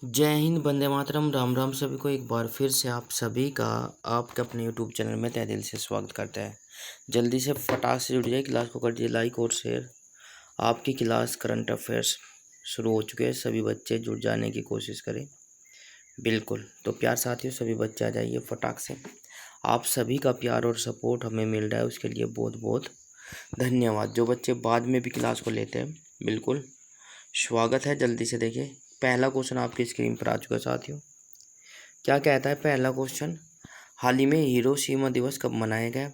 जय हिंद, वंदे मातरम, राम राम सभी को। एक बार फिर से आप सभी का आपके अपने यूट्यूब चैनल में तहे दिल से स्वागत करता है। जल्दी से फटाक से जुड़ जाइए, क्लास को कर दीजिए लाइक और शेयर। आपकी क्लास करंट अफेयर्स शुरू हो चुके हैं, सभी बच्चे जुड़ जाने की कोशिश करें। बिल्कुल, तो प्यार साथियों सभी बच्चे आ जाइए फटाक से। आप सभी का प्यार और सपोर्ट हमें मिल रहा है, उसके लिए बहुत बहुत धन्यवाद। जो बच्चे बाद में भी क्लास को लेते हैं, बिल्कुल स्वागत है। जल्दी से देखिए, पहला क्वेश्चन आपकी स्क्रीन पर आ चुका है साथियों। क्या कहता है पहला क्वेश्चन? हाल ही में हिरोशिमा दिवस कब मनाया गया?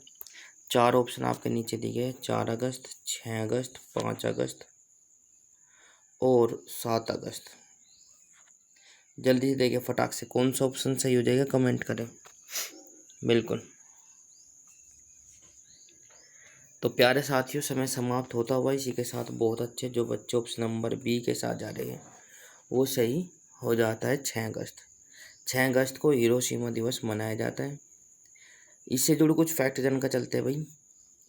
4 ऑप्शन आपके नीचे दिए गए, 4 अगस्त, 6 अगस्त, 5 अगस्त और 7 अगस्त। जल्दी से देखिए फटाक से, कौन सा ऑप्शन सही हो जाएगा कमेंट करें। बिल्कुल, तो प्यारे साथियों समय समाप्त होता हुआ, इसी के साथ बहुत अच्छे जो बच्चे ऑप्शन नंबर बी के साथ जा रहे हैं वो सही हो जाता है। 6 अगस्त। 6 अगस्त को हिरोशिमा दिवस मनाया जाता है। इससे जुड़े कुछ फैक्ट जानकर चलते हैं भाई।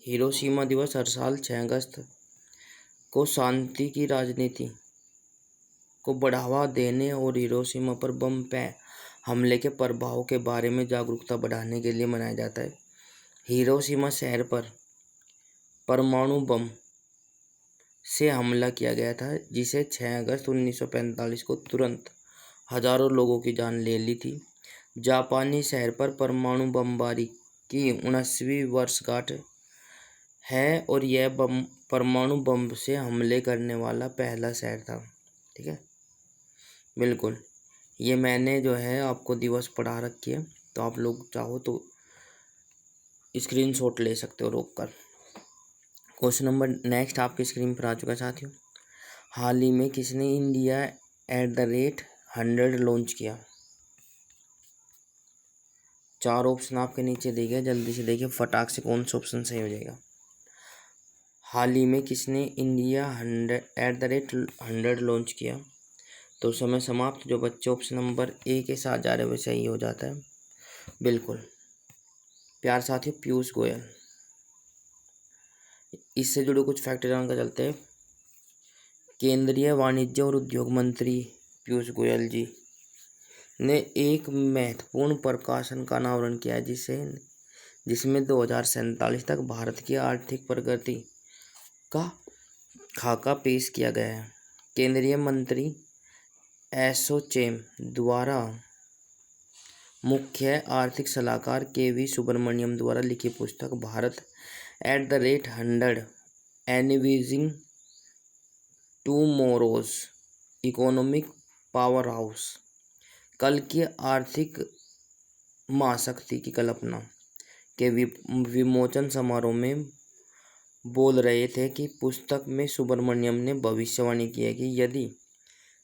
हिरोशिमा दिवस हर साल 6 अगस्त को शांति की राजनीति को बढ़ावा देने और हिरोशिमा पर बम हमले के प्रभाव के बारे में जागरूकता बढ़ाने के लिए मनाया जाता है। हिरोशिमा शहर पर परमाणु बम से हमला किया गया था, जिसे 6 अगस्त 1945 को तुरंत हजारों लोगों की जान ले ली थी। जापानी शहर पर परमाणु बमबारी की 19वीं वर्षगांठ है और यह परमाणु बम से हमले करने वाला पहला शहर था। ठीक है, बिल्कुल। ये मैंने जो है आपको दिवस पढ़ा रखी है, तो आप लोग चाहो तो स्क्रीनशॉट ले सकते हो रोक कर। क्वेश्चन नंबर नेक्स्ट आपकी स्क्रीन पर आ चुका है साथियों। हाल ही में किसने इंडिया @100 लॉन्च किया? 4 ऑप्शन आपके नीचे दिए गए, जल्दी से देखिए फटाक से कौन सा ऑप्शन सही हो जाएगा। हाल ही में किसने इंडिया @100 लॉन्च किया? तो समय समाप्त। जो बच्चे ऑप्शन नंबर ए के साथ जा रहे हैं वैसे ही हो जाता है। बिल्कुल, प्यार साथियों पीयूष गोयल। इससे जुड़े कुछ फैक्ट जानकर चलते हैं। केंद्रीय वाणिज्य और उद्योग मंत्री पीयूष गोयल जी ने एक महत्वपूर्ण प्रकाशन का अनावरण किया जिसमें 2047 तक भारत की आर्थिक प्रगति का खाका पेश किया गया है। केंद्रीय मंत्री एसोचैम द्वारा मुख्य आर्थिक सलाहकार के.वी. सुब्रमण्यम द्वारा लिखी पुस्तक Bharat @100 envisioning tomorrow's economic power house, कल की आर्थिक महाशक्ति की कल्पना के विमोचन समारोह में बोल रहे थे कि पुस्तक में सुब्रमण्यम ने भविष्यवाणी की है कि यदि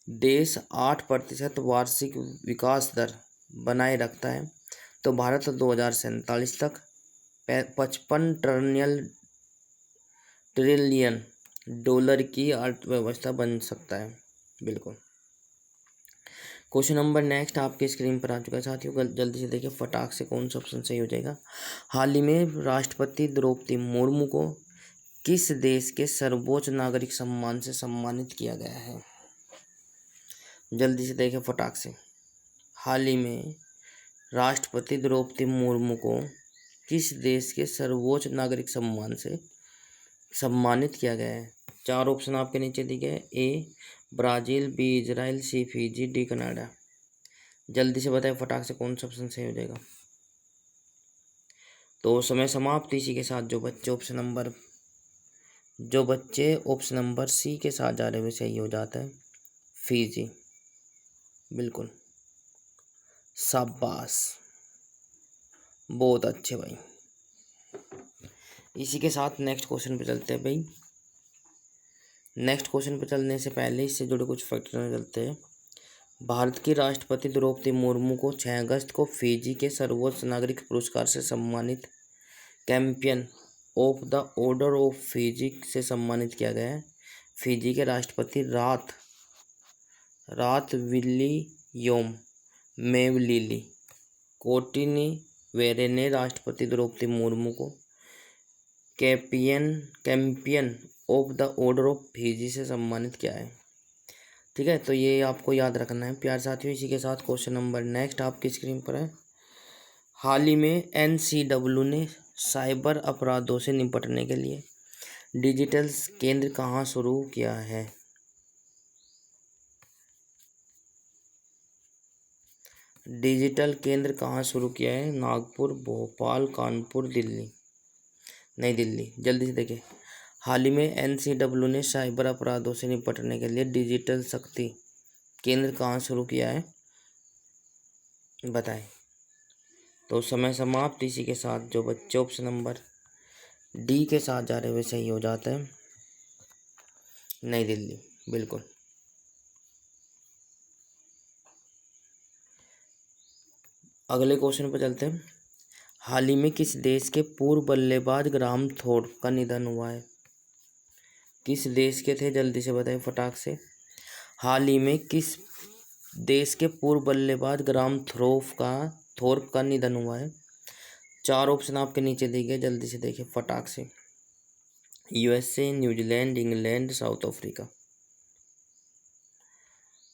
देश 8% वार्षिक विकास दर बनाए रखता है तो भारत 2047 तक 55 ट्रिलियन डॉलर की अर्थव्यवस्था बन सकता है। बिल्कुल। क्वेश्चन नंबर नेक्स्ट आपके स्क्रीन पर आ चुका है साथियों, जल्दी से देखिए फटाक से कौन सा ऑप्शन सही हो जाएगा। हाल ही में राष्ट्रपति द्रौपदी मुर्मू को किस देश के सर्वोच्च नागरिक सम्मान से सम्मानित किया गया है? जल्दी से देखिए फटाक से। हाल ही में राष्ट्रपति द्रौपदी मुर्मू को किस देश के सर्वोच्च नागरिक सम्मान से सम्मानित किया गया है? 4 ऑप्शन आपके नीचे दिए गए। ए ब्राज़ील, बी इजराइल, सी फिजी, डी कनाडा। जल्दी से बताएं फटाक से कौन सा ऑप्शन सही हो जाएगा। तो समय समाप्त। इसी के साथ जो बच्चे ऑप्शन नंबर सी के साथ जा रहे हैं सही हो जाता है, फिजी। बिल्कुल, शाबाश, बहुत अच्छे भाई। इसी के साथ नेक्स्ट क्वेश्चन पे चलते हैं भाई। नेक्स्ट क्वेश्चन पे चलने से पहले इससे जुड़े कुछ फैक्ट चलते हैं। भारत की राष्ट्रपति द्रौपदी मुर्मू को 6 अगस्त को फिजी के सर्वोच्च नागरिक पुरस्कार से सम्मानित champion of the order of Fiji से सम्मानित किया गया है। फिजी के राष्ट्रपति रात विलियम मेवलिली कोटिनीवेरे ने राष्ट्रपति द्रौपदी मुर्मू को champion of the order of Fiji से सम्मानित किया है। ठीक है, तो ये आपको याद रखना है प्यारे साथियों। इसी के साथ क्वेश्चन नंबर नेक्स्ट आपकी स्क्रीन पर है। हाल ही में NCW ने साइबर अपराधों से निपटने के लिए डिजिटल केंद्र कहाँ शुरू किया है? डिजिटल केंद्र कहाँ शुरू किया है? नागपुर, भोपाल, कानपुर, दिल्ली। नई दिल्ली। जल्दी से देखिए, हाल ही में NCW ने साइबर अपराधों से निपटने के लिए डिजिटल शक्ति केंद्र कहाँ शुरू किया है, बताएं। तो समय समाप्त। इसी के साथ जो बच्चे ऑप्शन नंबर डी के साथ जा रहे हुए सही हो जाता है, नई दिल्ली। बिल्कुल। अगले क्वेश्चन पर चलते हैं। हाल ही में किस देश के पूर्व बल्लेबाज ग्राहम थोर्प का निधन हुआ है? किस देश के थे, जल्दी से बताएं फटाक से। हाल ही में किस देश के पूर्व बल्लेबाज ग्राहम थोर्प का निधन हुआ है? 4 ऑप्शन आपके नीचे दिए गए, जल्दी से देखिए फटाक से। USA, New Zealand, England, south Africa.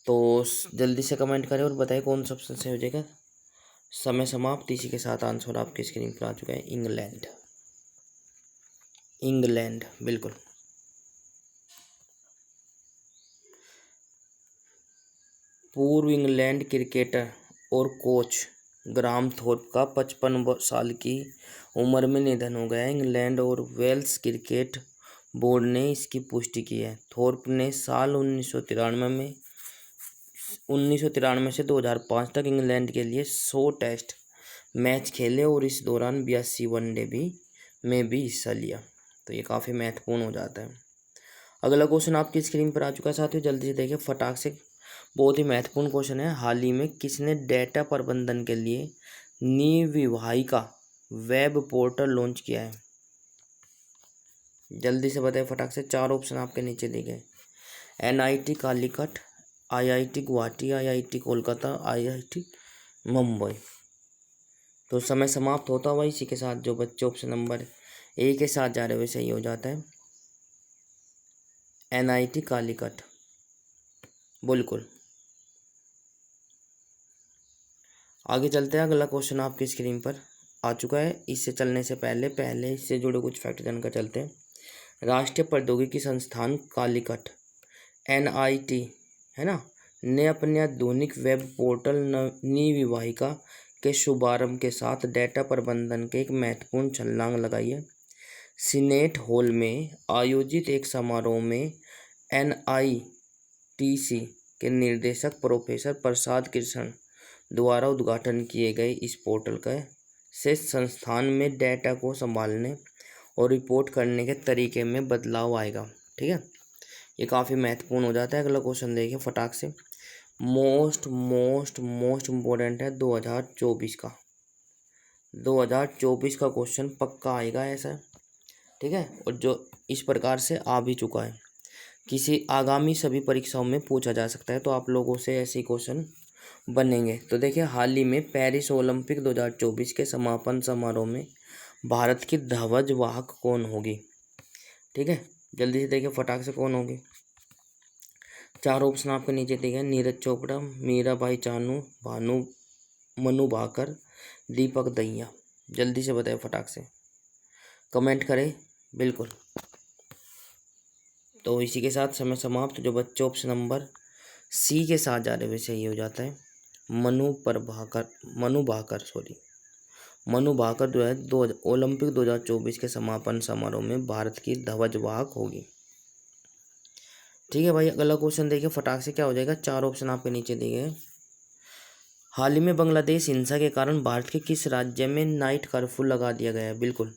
तो जल्दी से कमेंट करें और बताएं कौन सा ऑप्शन सही हो जाएगा। समय समाप्त। इसी के साथ आंसर आपकी स्क्रीन पर आ चुका है, इंग्लैंड। इंग्लैंड, बिल्कुल। पूर्व इंग्लैंड क्रिकेटर और कोच ग्राहम थोर्प का 55 साल की उम्र में निधन हो गया। इंग्लैंड और वेल्स क्रिकेट बोर्ड ने इसकी पुष्टि की है। थोर्प ने साल 1993 से 2005 तक इंग्लैंड के लिए 100 टेस्ट मैच खेले और इस दौरान 82 वनडे में भी हिस्सा लिया। तो ये काफ़ी महत्वपूर्ण हो जाता है। अगला क्वेश्चन आपकी स्क्रीन पर आ चुका है साथियों, जल्दी से देखिए फटाक से। बहुत ही महत्वपूर्ण क्वेश्चन है। हाल ही में किसने डेटा प्रबंधन के लिए निविवाहिका वेब पोर्टल लॉन्च किया है? जल्दी से बताएं फटाक से। 4 ऑप्शन आपके नीचे दिए गए। NIT Calicut, IIT Guwahati, IIT Kolkata, IIT Mumbai. तो समय समाप्त होता हुआ इसी के साथ जो बच्चे ऑप्शन नंबर ए के साथ जा रहे हुए सही हो जाता है, NIT कालीकट। बिल्कुल। आगे चलते हैं। अगला क्वेश्चन आपकी स्क्रीन पर आ चुका है। इससे चलने से पहले इससे जुड़े कुछ फैक्ट जानकर चलते हैं। राष्ट्रीय प्रौद्योगिकी संस्थान कालीकट NIT है ना, ने अपने आधुनिक वेब पोर्टल निविवाहिका के शुभारंभ के साथ डेटा प्रबंधन के एक महत्वपूर्ण छलांग लगाई है। सीनेट हॉल में आयोजित एक समारोह में NITC के निदेशक प्रोफेसर प्रसाद कृष्ण द्वारा उद्घाटन किए गए इस पोर्टल का से संस्थान में डेटा को संभालने और रिपोर्ट करने के तरीके में बदलाव आएगा। ठीक है, ये काफ़ी महत्वपूर्ण हो जाता है। अगला क्वेश्चन देखिए फटाक से। मोस्ट इम्पोर्टेंट है 2024 का। 2024 का क्वेश्चन पक्का आएगा ऐसा, ठीक है, और जो इस प्रकार से आ भी चुका है, किसी आगामी सभी परीक्षाओं में पूछा जा सकता है। तो आप लोगों से ऐसे क्वेश्चन बनेंगे। तो देखिए, हाल ही में पेरिस ओलंपिक 2024 के समापन समारोह में भारत की ध्वजवाहक कौन होगी? ठीक है, जल्दी से देखिए फटाक से कौन होगी। 4 ऑप्शन आपके नीचे दिए गए। नीरज चोपड़ा, मीराबाई चानू, मनु भाकर, दीपक दहिया। जल्दी से बताएं फटाक से, कमेंट करें। बिल्कुल। तो इसी के साथ समय समाप्त। जो बच्चे ऑप्शन नंबर सी के साथ जा रहे वैसे ये हो जाता है, मनु भाकर जो है ओलंपिक 2024 के समापन समारोह में भारत की ध्वजवाहक होगी। ठीक है भाई, अगला क्वेश्चन देखिए फटाक से क्या हो जाएगा। 4 ऑप्शन आपके नीचे दिए गए। हाल ही में बांग्लादेश हिंसा के कारण भारत के किस राज्य में नाइट कर्फ्यू लगा दिया गया है? बिल्कुल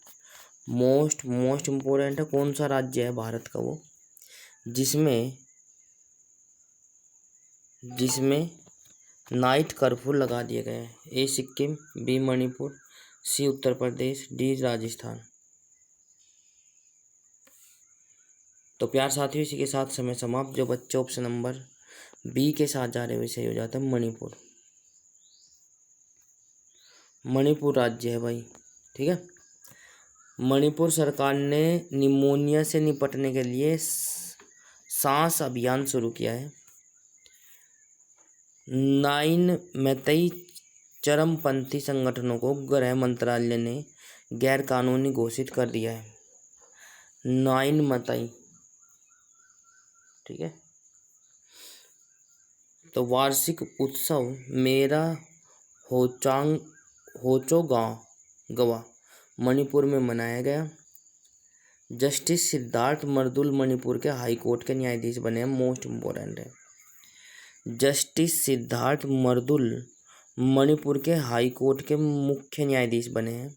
मोस्ट इम्पोर्टेंट है। कौन सा राज्य है भारत का वो जिसमें नाइट कर्फ्यू लगा दिए गए हैं? ए सिक्किम, बी मणिपुर, सी उत्तर प्रदेश, डी राजस्थान। तो प्यार साथियों, इसी के साथ समय समाप्त। जो बच्चे ऑप्शन नंबर बी के साथ जा रहे हैं वैसे ही हो जाता है, मणिपुर राज्य है भाई। ठीक है, मणिपुर सरकार ने निमोनिया से निपटने के लिए सांस अभियान शुरू किया है। 9 मैतेई चरमपंथी संगठनों को गृह मंत्रालय ने गैर कानूनी घोषित कर दिया है। 9 मैतेई, ठीक है। तो वार्षिक उत्सव मेरा होचोगांव गवा मणिपुर में मनाया गया। जस्टिस सिद्धार्थ मर्दुल मणिपुर के हाई कोर्ट के न्यायाधीश बने हैं, मोस्ट इम्पोर्टेंट है। जस्टिस सिद्धार्थ मर्दुल मणिपुर के हाई कोर्ट के मुख्य न्यायाधीश बने हैं।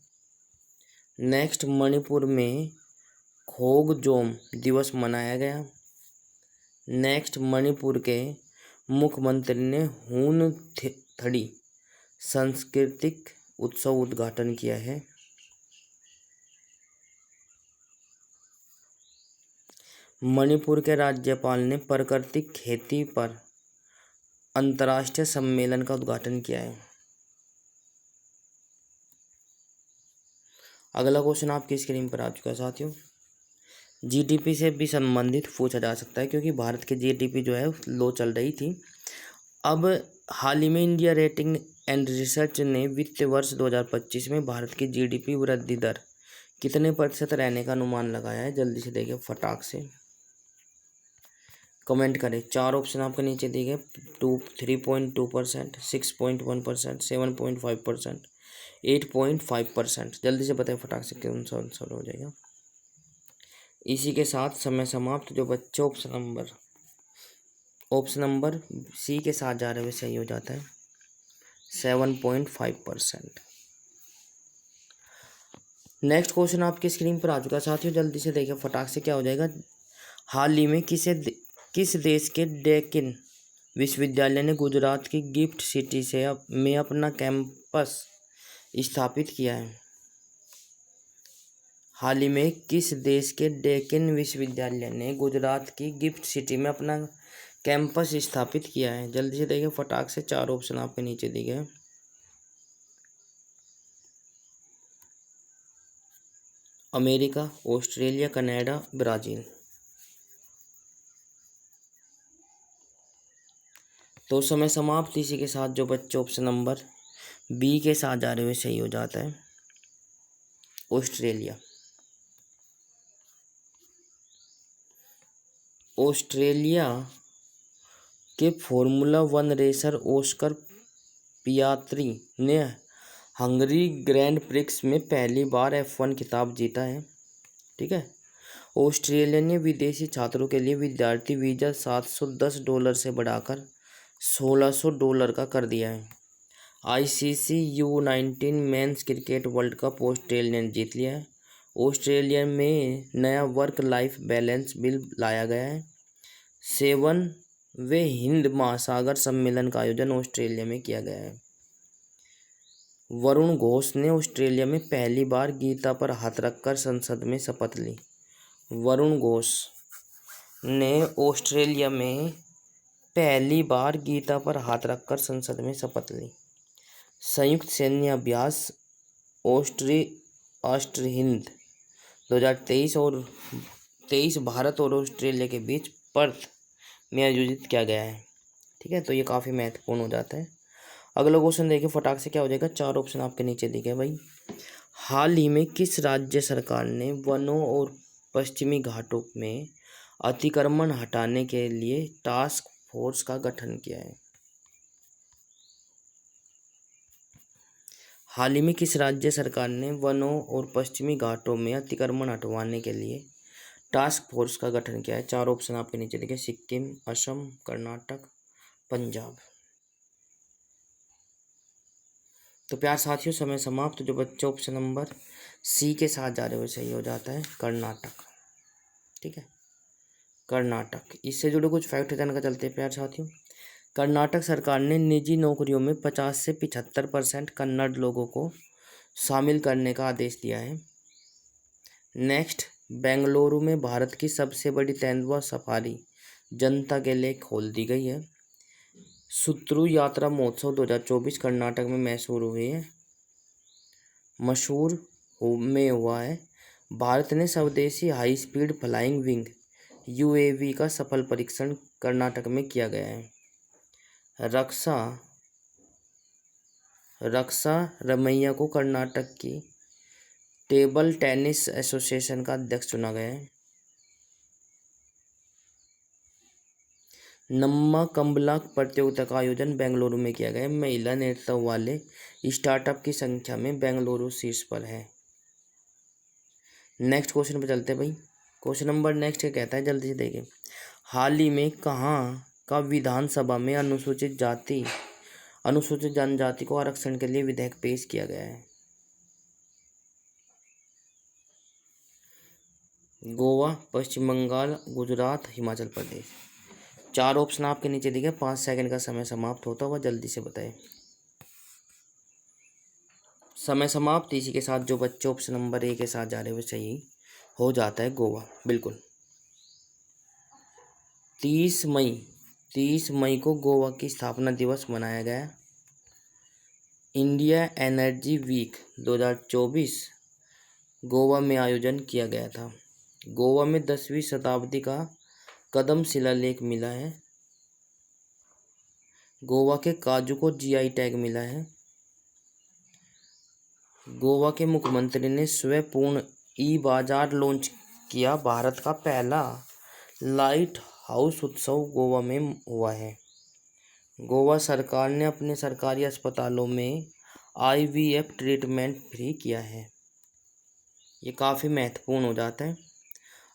नेक्स्ट, मणिपुर में खोगजोम दिवस मनाया गया। नेक्स्ट, मणिपुर के मुख्यमंत्री ने हून थड़ी सांस्कृतिक उत्सव उद्घाटन किया है। मणिपुर के राज्यपाल ने प्राकृतिक खेती पर अंतर्राष्ट्रीय सम्मेलन का उद्घाटन किया है। अगला क्वेश्चन आपकी स्क्रीन पर आ चुका है साथियों। जीडीपी से भी संबंधित पूछा जा सकता है, क्योंकि भारत की जीडीपी जो है लो चल रही थी। अब हाल ही में इंडिया रेटिंग एंड रिसर्च ने वित्त वर्ष 2025 में भारत की जीडीपी वृद्धि दर कितने प्रतिशत रहने का अनुमान लगाया है। जल्दी से देखिए, फटाक से कमेंट करें। 4 ऑप्शन आपके नीचे दिए गए, 3.2%, 6.1%, 7.5%, 8.5%। जल्दी से बताइए फटाक से कौन सा आंसर हो जाएगा। इसी के साथ समय समाप्त। जो बच्चे ऑप्शन नंबर सी के साथ जा रहे हुए सही हो जाता है, 7.5%। नेक्स्ट क्वेश्चन आपकी स्क्रीन पर आ चुका है साथियों, जल्दी से देखिए फटाक से क्या हो जाएगा। हाल ही में किस देश के डेक्कन विश्वविद्यालय ने गुजरात की गिफ्ट सिटी में अपना कैंपस स्थापित किया है। हाल ही में किस देश के डेक्कन विश्वविद्यालय ने गुजरात की गिफ्ट सिटी में अपना कैंपस स्थापित किया है। जल्दी से देखिए फटाक से, 4 ऑप्शन आपके नीचे दिए गए। America, Australia, Canada, Brazil. तो समय समाप्त। इसी के साथ जो बच्चे ऑप्शन नंबर बी के साथ जा रहे हुए सही हो जाता है, ऑस्ट्रेलिया। ऑस्ट्रेलिया के फॉर्मूला 1 रेसर ऑस्कर पियात्री ने हंगरी ग्रैंड प्रिक्स में पहली बार F1 खिताब जीता है, ठीक है। ऑस्ट्रेलिया ने विदेशी छात्रों के लिए विद्यार्थी वीज़ा $710 से बढ़ाकर $1600 का कर दिया है। ICC U19 men's cricket world cup Australia ने जीत लिया है। ऑस्ट्रेलिया में नया वर्क लाइफ बैलेंस बिल लाया गया है। 7वें हिंद महासागर सम्मेलन का आयोजन ऑस्ट्रेलिया में किया गया है। वरुण घोष ने ऑस्ट्रेलिया में पहली बार गीता पर हाथ रखकर संसद में शपथ ली। वरुण घोष ने ऑस्ट्रेलिया में पहली बार गीता पर हाथ रखकर संसद में शपथ ली। संयुक्त सैन्य अभ्यास ऑस्ट्र हिंद 2023 और 23 भारत और ऑस्ट्रेलिया के बीच पर्थ में आयोजित किया गया है, ठीक है। तो ये काफ़ी महत्वपूर्ण हो जाता है। अगला क्वेश्चन देखिए फटाक से क्या हो जाएगा। 4 ऑप्शन आपके नीचे दिखे भाई। हाल ही में किस राज्य सरकार ने वनों और पश्चिमी घाटों में अतिक्रमण हटाने के लिए टास्क फोर्स का गठन किया है। हाल ही में किस राज्य सरकार ने वनों और पश्चिमी घाटों में अतिक्रमण हटवाने के लिए टास्क फोर्स का गठन किया है। 4 ऑप्शन आपके नीचे देखिए, सिक्किम, असम, कर्नाटक, पंजाब। तो प्यार साथियों समय समाप्त। जो बच्चे ऑप्शन नंबर सी के साथ जा रहे हो सही हो जाता है, कर्नाटक, ठीक है, कर्नाटक। इससे जुड़े कुछ फैक्ट जानकर चलते हैं प्यार साथियों। कर्नाटक सरकार ने निजी नौकरियों में 50 से 75% कन्नड़ लोगों को शामिल करने का आदेश दिया है। नेक्स्ट, बेंगलुरु में भारत की सबसे बड़ी तेंदुआ सफारी जनता के लिए खोल दी गई है। सुत्रु यात्रा महोत्सव 2024 कर्नाटक में मशहूर में हुआ है। भारत ने स्वदेशी high speed flying wing UAV का सफल परीक्षण कर्नाटक में किया गया है। रक्षा रक्षा रमैया को कर्नाटक की टेबल टेनिस एसोसिएशन का अध्यक्ष चुना गया है। नम्मा कंबला प्रतियोगिता का आयोजन बेंगलुरु में किया गया है। महिला नेतृत्व वाले स्टार्टअप की संख्या में बेंगलुरु शीर्ष पर है। नेक्स्ट क्वेश्चन पे चलते हैं भाई। क्वेश्चन नंबर नेक्स्ट क्या कहता है, जल्दी से देखिए। हाल ही में कहाँ का विधानसभा में अनुसूचित जनजाति को आरक्षण के लिए विधेयक पेश किया गया है? गोवा, पश्चिम बंगाल, गुजरात, हिमाचल प्रदेश। 4 ऑप्शन आपके नीचे दिए, 5 सेकंड का समय समाप्त होता हुआ, जल्दी से बताएं। समय समाप्त। इसी के साथ जो बच्चे ऑप्शन नंबर ए के साथ जा रहे हैं वो सही हो जाता है, गोवा। बिल्कुल 30 मई को गोवा की स्थापना दिवस मनाया गया। इंडिया एनर्जी वीक 2024 गोवा में आयोजन किया गया था। गोवा में 10वीं शताब्दी का कदम शिलालेख मिला है। गोवा के काजू को जीआई टैग मिला है। गोवा के मुख्यमंत्री ने स्वपूर्ण ई बाजार लॉन्च किया। भारत का पहला लाइट हाउस उत्सव गोवा में हुआ है। गोवा सरकार ने अपने सरकारी अस्पतालों में आईवीएफ ट्रीटमेंट फ्री किया है। ये काफ़ी महत्वपूर्ण हो जाता है।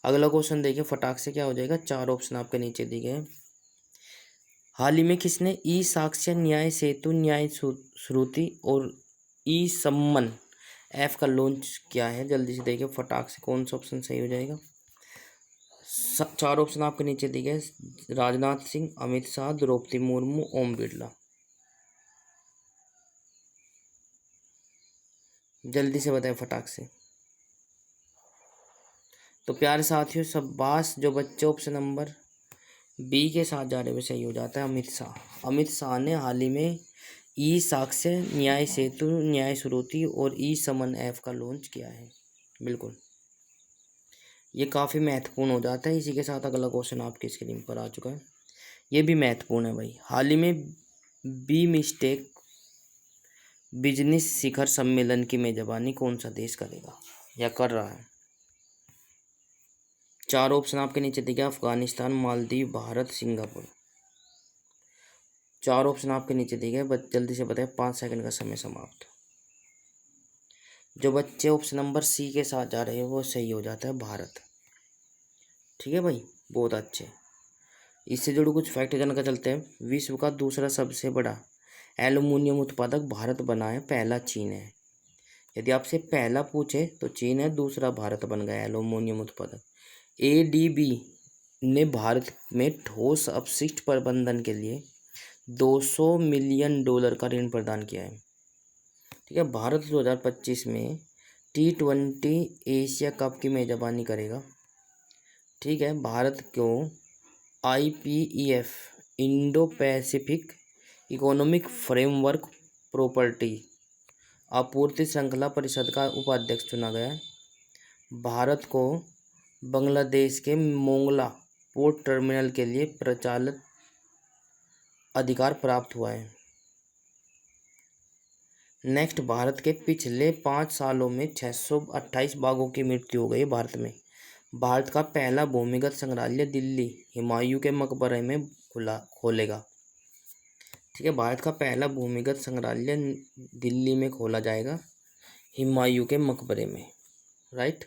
अगला क्वेश्चन देखिए फटाक से क्या हो जाएगा। 4 ऑप्शन आपके नीचे दिए गए। हाल ही में किसने ई साक्ष्य, न्याय सेतु, न्याय श्रुति और ई सम्मन ऐप का लॉन्च किया है? जल्दी से देखिए फटाक से कौन सा ऑप्शन सही हो जाएगा। 4 ऑप्शन आपके नीचे दिए गए। राजनाथ सिंह, अमित शाह, द्रौपदी मुर्मू, ओम बिरला। जल्दी से बताएं फटाक से। तो प्यारे साथियों शाबाश, जो बच्चे ऑप्शन नंबर बी के साथ जा रहे हुए सही हो जाता है, अमित शाह। अमित शाह ने हाल ही में ई साक्ष्य, न्याय सेतु, न्याय श्रुति और ई समन ऐप का लॉन्च किया है। बिल्कुल ये काफ़ी महत्वपूर्ण हो जाता है। इसी के साथ अगला क्वेश्चन आपकी स्क्रीन पर आ चुका है। ये भी महत्वपूर्ण है भाई। हाल ही में बी मिस्टेक बिजनेस शिखर सम्मेलन की मेजबानी कौन सा देश करेगा या कर रहा है? 4 ऑप्शन आपके नीचे दिए गए। अफगानिस्तान, मालदीव, भारत, सिंगापुर। 4 ऑप्शन आपके नीचे दिए गए। जल्दी से बताएं, 5 सेकंड का समय समाप्त। जो बच्चे ऑप्शन नंबर सी के साथ जा रहे हैं वो सही हो जाता है, भारत। ठीक है भाई, बहुत अच्छे। इससे जुड़े कुछ फैक्ट जानकर चलते हैं। विश्व का दूसरा सबसे बड़ा एल्युमिनियम उत्पादक भारत बना है, पहला चीन है। यदि आपसे पहला पूछे तो चीन है, दूसरा भारत बन गया एल्युमिनियम उत्पादक। एडीबी ने भारत में ठोस अपशिष्ट प्रबंधन के लिए $200 मिलियन का ऋण प्रदान किया है। ठीक है, भारत 2025 में T20 एशिया कप की मेजबानी करेगा। ठीक है, भारत को IPEF Indo Pacific economic framework property आपूर्ति श्रृंखला परिषद का उपाध्यक्ष चुना गया है। भारत को बांग्लादेश के मोंगला पोर्ट टर्मिनल के लिए प्रचालित अधिकार प्राप्त हुआ है। नेक्स्ट, भारत के पिछले 5 सालों में 628 बाघों की मृत्यु हो गई भारत में। भारत का पहला भूमिगत संग्रहालय दिल्ली हुमायूं के मकबरे में खोलेगा। ठीक है, भारत का पहला भूमिगत संग्रहालय दिल्ली में खोला जाएगा, हुमायूं के मकबरे में। राइट,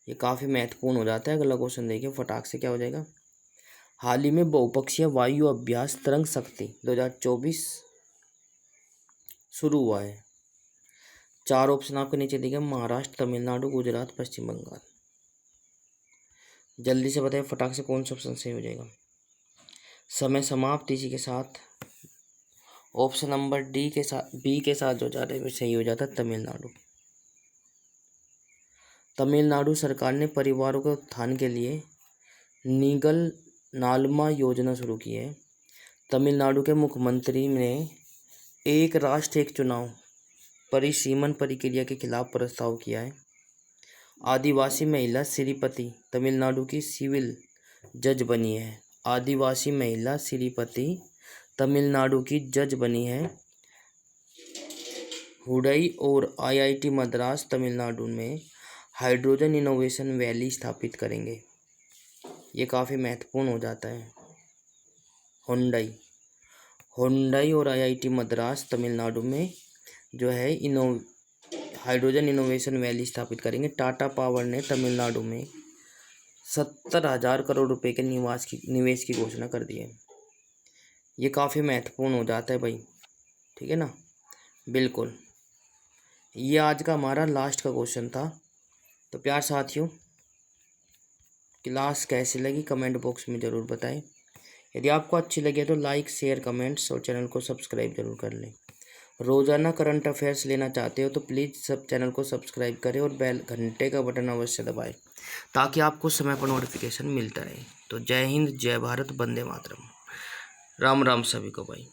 ये काफ़ी महत्वपूर्ण हो जाता है। अगला क्वेश्चन देखिए फटाक से क्या हो जाएगा। हाल ही में बहुपक्षीय वायु अभ्यास तरंग शक्ति 2024 शुरू हुआ है। 4 ऑप्शन आपके नीचे दिए गए। महाराष्ट्र, तमिलनाडु, गुजरात, पश्चिम बंगाल। जल्दी से बताइए फटाक से कौन सा ऑप्शन सही हो जाएगा। समय समाप्त। इसी के साथ ऑप्शन नंबर बी के साथ जो जा रहे हैं सही हो जाता है, तमिलनाडु। तमिलनाडु सरकार ने परिवारों के उत्थान के लिए नीगल नालमा योजना शुरू की है। तमिलनाडु के मुख्यमंत्री ने एक राष्ट्र एक चुनाव परिसीमन प्रक्रिया के खिलाफ प्रस्ताव किया है। आदिवासी महिला श्रीपति तमिलनाडु की सिविल जज बनी है। आदिवासी महिला श्रीपति तमिलनाडु की जज बनी है हुडई। और आईआईटी मद्रास तमिलनाडु में हाइड्रोजन इनोवेशन वैली स्थापित करेंगे। ये काफ़ी महत्वपूर्ण हो जाता है। हुंडई और आईआईटी मद्रास तमिलनाडु में जो है हाइड्रोजन इनोवेशन वैली स्थापित करेंगे। टाटा पावर ने तमिलनाडु में 70,000 करोड़ रुपए के निवेश की घोषणा कर दी है। ये काफ़ी महत्वपूर्ण हो जाता है भाई, ठीक है ना। बिल्कुल, ये आज का हमारा लास्ट का क्वेश्चन था। तो प्यार साथियों, क्लास कैसी लगी कमेंट बॉक्स में ज़रूर बताएं। यदि आपको अच्छी लगे तो लाइक, शेयर, कमेंट्स और चैनल को सब्सक्राइब जरूर कर लें। रोज़ाना करंट अफेयर्स लेना चाहते हो तो प्लीज़ सब चैनल को सब्सक्राइब करें और बेल घंटे का बटन अवश्य दबाएं ताकि आपको समय पर नोटिफिकेशन मिलता रहे। तो जय हिंद, जय भारत, वंदे मातरम। राम राम सभी को भाई।